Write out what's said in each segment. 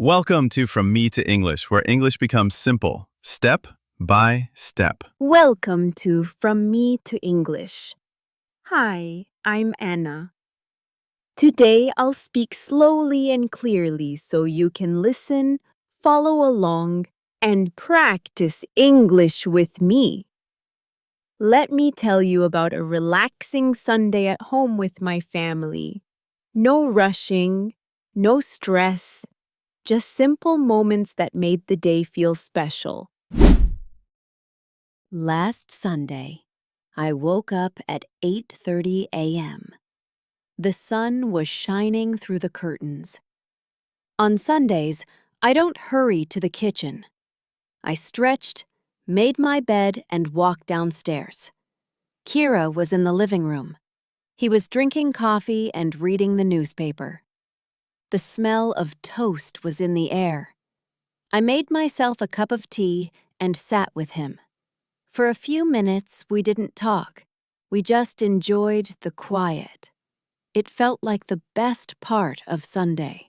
Welcome to From Me to English, where English becomes simple, step by step. Welcome to From Me to English. Hi, I'm Anna. Today I'll speak slowly and clearly so you can listen, follow along, and practice English with me. Let me tell you about a relaxing Sunday at home with my family. No rushing, no stress, just simple moments that made the day feel special. Last Sunday, I woke up at 8:30 a.m. The sun was shining through the curtains. On Sundays, I don't hurry to the kitchen. I stretched, made my bed, and walked downstairs. Kira was in the living room. He was drinking coffee and reading the newspaper. The smell of toast was in the air. I made myself a cup of tea and sat with him. For a few minutes, we didn't talk. We just enjoyed the quiet. It felt like the best part of Sunday.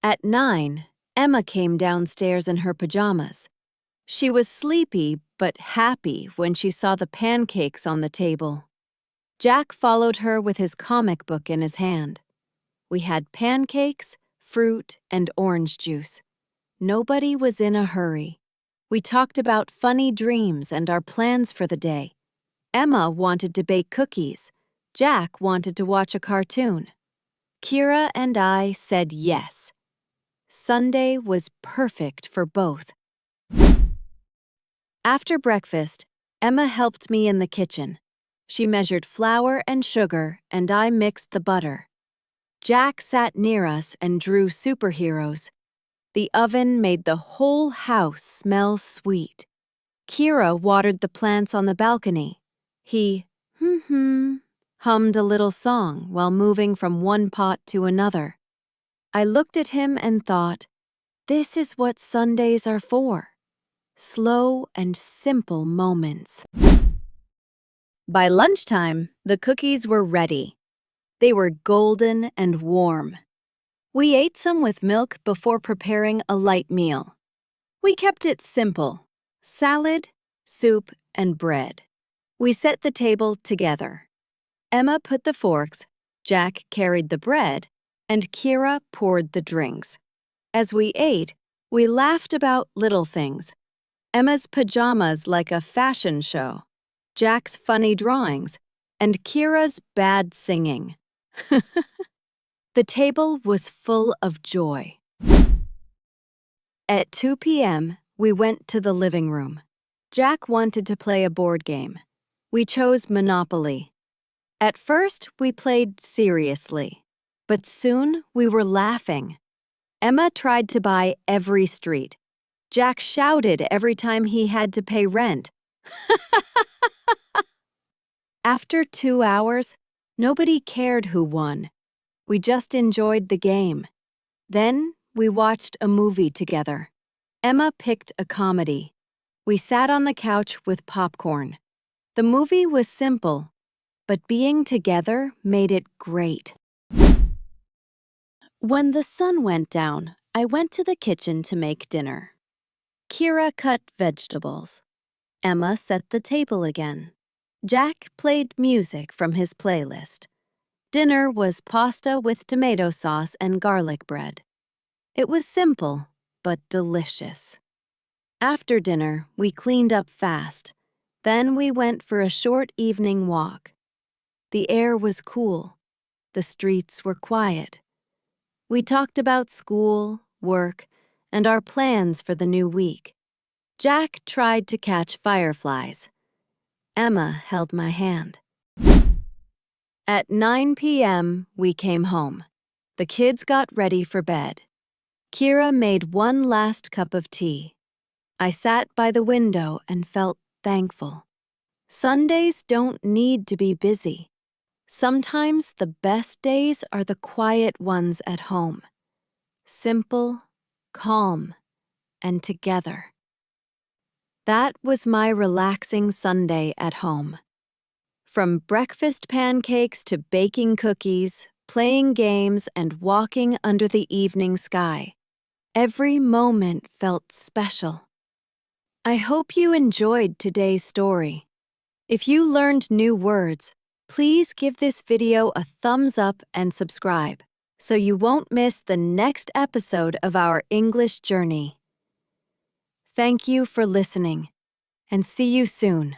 At 9, Emma came downstairs in her pajamas. She was sleepy but happy when she saw the pancakes on the table. Jack followed her with his comic book in his hand. We had pancakes, fruit, and orange juice. Nobody was in a hurry. We talked about funny dreams and our plans for the day. Emma wanted to bake cookies. Jack wanted to watch a cartoon. Kira and I said yes. Sunday was perfect for both. After breakfast, Emma helped me in the kitchen. She measured flour and sugar, and I mixed the butter. Jack sat near us and drew superheroes. The oven made the whole house smell sweet. Kira watered the plants on the balcony. He hummed a little song while moving from one pot to another. I looked at him and thought, this is what Sundays are for. Slow and simple moments. By lunchtime, the cookies were ready. They were golden and warm. We ate some with milk before preparing a light meal. We kept it simple: salad, soup, and bread. We set the table together. Emma put the forks, Jack carried the bread, and Kira poured the drinks. As we ate, we laughed about little things. Emma's pajamas like a fashion show, Jack's funny drawings, and Kira's bad singing. The table was full of joy. At 2 p.m., we went to the living room. Jack wanted to play a board game. We chose Monopoly. At first, we played seriously, but soon we were laughing. Emma tried to buy every street. Jack shouted every time he had to pay rent. After 2 hours, nobody cared who won. We just enjoyed the game. Then we watched a movie together. Emma picked a comedy. We sat on the couch with popcorn. The movie was simple, but being together made it great. When the sun went down, I went to the kitchen to make dinner. Kira cut vegetables. Emma set the table again. Jack played music from his playlist. Dinner was pasta with tomato sauce and garlic bread. It was simple, but delicious. After dinner, we cleaned up fast. Then we went for a short evening walk. The air was cool. The streets were quiet. We talked about school, work, and our plans for the new week. Jack tried to catch fireflies. Emma held my hand. At 9 p.m., we came home. The kids got ready for bed. Kira made one last cup of tea. I sat by the window and felt thankful. Sundays don't need to be busy. Sometimes the best days are the quiet ones at home. Simple, calm, and together. That was my relaxing Sunday at home. From breakfast pancakes to baking cookies, playing games and walking under the evening sky. Every moment felt special. I hope you enjoyed today's story. If you learned new words, please give this video a thumbs up and subscribe so you won't miss the next episode of our English journey. Thank you for listening, and see you soon.